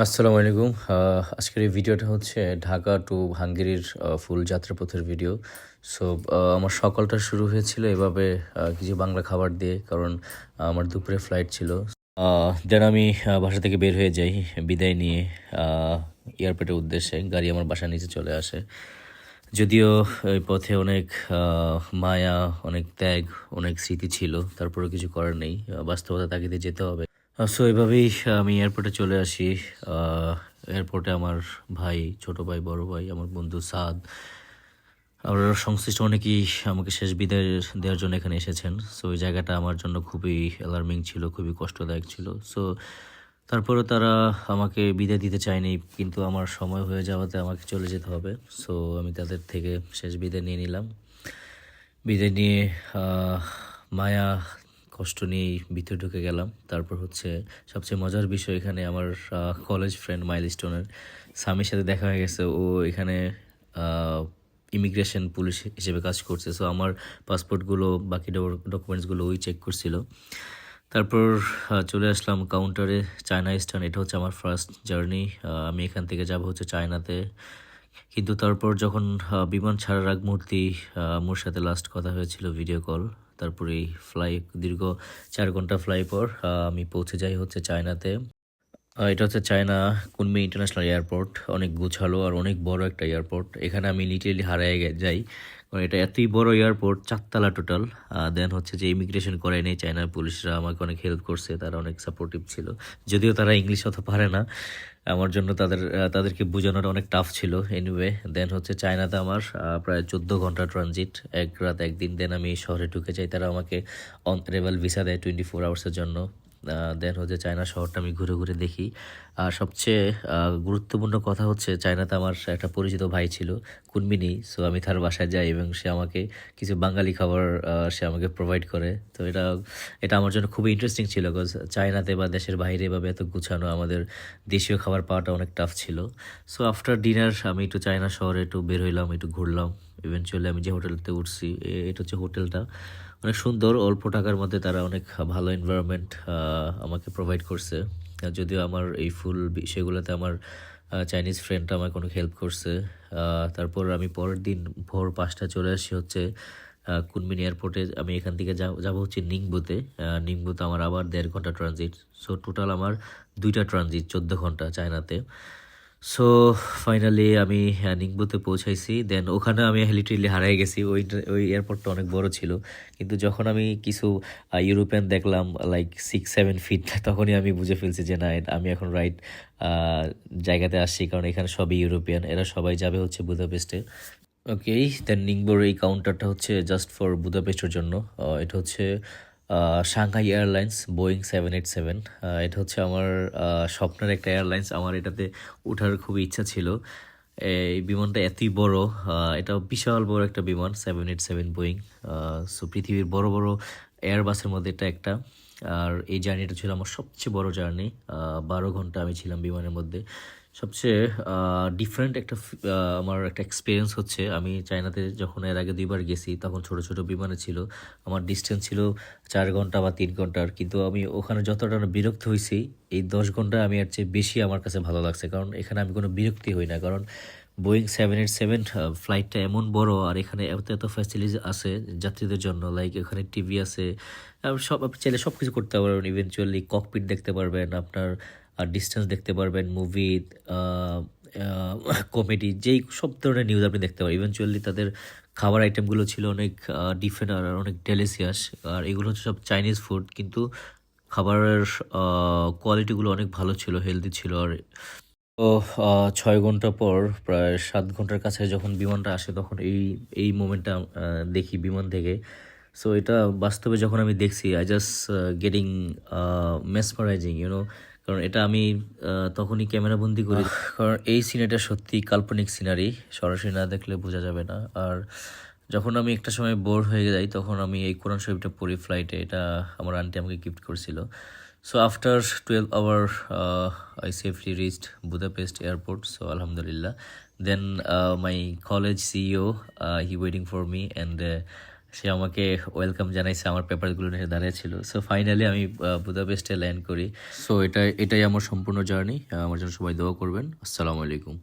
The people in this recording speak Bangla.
আসসালামু আলাইকুম। আজকের এই ভিডিওটা হচ্ছে ঢাকা টু হাঙ্গেরির ফুল যাত্রাপথের ভিডিও। সো আমার সকালটা শুরু হয়েছিল এভাবে কিছু বাংলা খাবার দিয়ে, কারণ আমার দুপুরে ফ্লাইট ছিল। দেন আমি বাসা থেকে বের হয়ে যাই বিদায় নিয়ে এয়ারপোর্টের উদ্দেশ্যে। গাড়ি আমার বাসার নিচে চলে আসে। যদিও এই পথে অনেক মায়া, অনেক ত্যাগ, অনেক স্মৃতি ছিল, তারপরেও কিছু করার নেই, বাস্তবতা তাগিদে যেতে হবে। সো এভাবেই আমি এয়ারপোর্টে চলে আসি। এয়ারপোর্টে আমার ভাই, ছোট ভাই, বড় ভাই, আমার বন্ধু সাদ, আর সংশ্লিষ্ট অনেকেই আমাকে শেষ বিদায় দেওয়ার জন্য এখানে এসেছেন। সো ওই জায়গাটা আমার জন্য খুবই অ্যালার্মিং ছিল, খুবই কষ্টদায়ক ছিল। সো তারপরেও তারা আমাকে বিদায় দিতে চায়নি, কিন্তু আমার সময় হয়ে যাওয়াতে আমাকে চলে যেতে হবে। সো আমি তাদের থেকে শেষ বিদায় নিয়ে নিলাম। বিদায় নিয়ে মায়া কষ্ট নিয়েই ভিতরে ঢুকে গেলাম। তারপর হচ্ছে সবচেয়ে মজার বিষয়, এখানে আমার কলেজ ফ্রেন্ড মাইলস্টোনের স্বামীর সাথে দেখা হয়ে গেছে। ও এখানে ইমিগ্রেশন পুলিশ হিসেবে কাজ করছে। সো আমার পাসপোর্টগুলো, বাকি ডকুমেন্টসগুলো ওই চেক করছিল। তারপর চলে আসলাম কাউন্টারে, চায়না ইস্টার্ন। এটা হচ্ছে আমার ফার্স্ট জার্নি। আমি এখান থেকে যাব হচ্ছে চায়নাতে। কিন্তু তারপর যখন বিমান ছাড়ার আগ মুহূর্তেই মোর সাথে লাস্ট কথা হয়েছিল ভিডিও কল। তারপরে দীর্ঘ 4 ঘন্টা ফ্লাই পর আমি পৌঁছে যাই হচ্ছে চায়নাতে। এটা হচ্ছে চায়না কুনমিং ইন্টারন্যাশনাল এয়ারপোর্ট। অনেক গোছালো আর অনেক বড় একটা এয়ারপোর্ট। এখানে আমি লিটারেলি হারিয়ে যাই, কারণ এটা এতই বড় এয়ারপোর্ট, 4 তলা টোটাল। দেন হচ্ছে যে ইমিগ্রেশন করাই নেই, চায়নার পুলিশরা আমাকে অনেক হেল্প করছে, তারা অনেক সাপোর্টিভ ছিল। যদিও তারা ইংলিশ অত পারে না, আমার জন্য তাদেরকে বোঝানোটা অনেক টাফ ছিল। এনিওয়ে, দেন হচ্ছে চায়নাতে আমার প্রায় 14 ঘন্টা ট্রানজিট, 1 রাত 1 দিন। দেন আমি শহরে ঢুকে যাই, তারা আমাকে অন অ্যারাইভাল ভিসা দেয় 24 আওয়ার্সের জন্য। দেন হচ্ছে চায়না শহরটা আমি ঘুরে ঘুরে দেখি। আর সবচেয়ে গুরুত্বপূর্ণ কথা হচ্ছে, চায়নাতে আমার একটা পরিচিত ভাই ছিল, কুনমিনি। সো আমি তার বাসায় যাই এবং সে আমাকে কিছু বাঙালি খাবার সে আমাকে প্রোভাইড করে। তো এটা এটা আমার জন্য খুবই ইন্টারেস্টিং ছিল, বিকজ চায়নাতে বা দেশের বাইরে বা এত গুছানো আমাদের দেশীয় খাবার পাওয়াটা অনেক টাফ ছিল। সো আফটার ডিনার আমি একটু চায়না শহরে একটু বের হইলাম, একটু ঘুরলাম। ইভেনচুয়ালি আমি যে হোটেলতে উঠছি, এটা হচ্ছে হোটেলটা অনেক সুন্দর, অল্প টাকার মধ্যে তারা অনেক ভালো এনভায়রনমেন্ট আমাকে প্রোভাইড করছে। যদিও আমার এই ফুল বিষয়গুলোতে আমার চাইনিজ ফ্রেন্ডটা আমাকে অনেক হেল্প করছে। তারপর আমি পরের দিন ভোর 5টায় চলে আসি হচ্ছে কুনমিং এয়ারপোর্টে। আমি এখান থেকে যাব হচ্ছে নিংবুতে। নিংবুতে আমার আবার 1.5 ঘন্টা ট্রানজিট। সো টোটাল আমার 2টা ট্রানজিট, 14 ঘন্টা চায়নাতে। সো ফাইনালি আমি নিংবোতে পৌঁছাইছি। দেন ওখানে আমি লিটারেলি হারিয়ে গেছি। ওই এয়ারপোর্টটা অনেক বড় ছিল, কিন্তু যখন আমি কিছু ইউরোপিয়ান দেখলাম লাইক 6-7 ফিট, তখনই আমি বুঝে ফেলছি যে না, আমি এখন রাইট জায়গাতে আসছি, কারণ এখানে সবই ইউরোপিয়ান, এরা সবাই যাবে হচ্ছে বুদাপেস্টে। ওকে, দেন নিংবোর এই কাউন্টারটা হচ্ছে জাস্ট ফর বুদাপেস্টের জন্য। এটা হচ্ছে সাংহাই এয়ারলাইন্স বোয়িং 787। এটা হচ্ছে আমার স্বপ্নের একটা এয়ারলাইন্স। আমার এটাতে ওঠার খুবই ইচ্ছা ছিল। এই বিমানটা এতই বড়, এটা বিশাল বড় একটা বিমান, 787 বোয়িং। সো পৃথিবীর বড় বড় এয়ারবাসের মধ্যে এটা একটা। আর এই জার্নিটা ছিল আমার সবচেয়ে বড় জার্নি। 12 ঘন্টা আমি ছিলাম বিমানের মধ্যে। সবচেয়ে ডিফারেন্ট একটা আমার একটা এক্সপিরিয়েন্স হচ্ছে, আমি চায়নাতে যখন এর আগে 2বার গেছি, তখন ছোট ছোট বিমানে ছিল, আমার ডিস্টেন্স ছিল 4 ঘন্টা বা 3 ঘন্টার। কিন্তু আমি ওখানে যতটা না বিরক্ত হয়েছি, এই 10 ঘন্টা আমি এর চেয়ে বেশি আমার কাছে ভালো লাগছে, কারণ এখানে আমি কোনো বিরক্তি হই না। কারণ বোয়িং 787 ফ্লাইটটা এমন বড়, আর এখানে এত এত ফ্যাসিলিটিস আছে যাত্রীদের জন্য। লাইক এখানে টিভি আছে, সব আপনি চাইলে সব কিছু করতে পারবেন। ইভেনচুয়ালি ককপিট দেখতে পারবেন, আপনার ডিস্টেন্স দেখতে পারবেন, মুভি, কমেডি, যেই সব ধরনের নিউজ আপনি দেখতে পারেন। ইভেনচুয়ালি তাদের খাবার আইটেমগুলো ছিল অনেক ডিফারেন্ট আর অনেক ডেলিসিয়াস। আর এগুলো হচ্ছে সব চাইনিজ ফুড, কিন্তু খাবারের কোয়ালিটিগুলো অনেক ভালো ছিল, হেলদি ছিল। আর তো 6 ঘন্টা পর, প্রায় 7 ঘন্টার কাছে যখন বিমানটা আসে, তখন এই এই মোমেন্টটা দেখি বিমান থেকে। সো এটা বাস্তবে যখন আমি দেখছি, আই জাস্ট গেটিং মেসমারাইজিং, কারণ এটা আমি তখনই ক্যামেরাবন্দি করি। কারণ এই সিনারিটা সত্যি কাল্পনিক সিনারি, সরাসরি না দেখলে বোঝা যাবে না। আর যখন আমি একটা সময় বোর হয়ে যাই, তখন আমি এই কোরআন শরীফটা পড়ি ফ্লাইটে। এটা আমার আন্টি আমাকে গিফট করছিল। So after 12 hour, I safely reached Budapest airport. So Alhamdulillah. Then my college CEO, he waiting for me, and সে আমাকে ওয়েলকাম জানাইছে, আমার পেপারগুলো নিয়ে দাঁড়িয়ে ছিল। সো ফাইনালি আমি বুদাপেস্টে ল্যান্ড করি। সো এটাই আমার সম্পূর্ণ জার্নি। আমার জন্য সবাই দোয়া করবেন। আসসালামু আলাইকুম।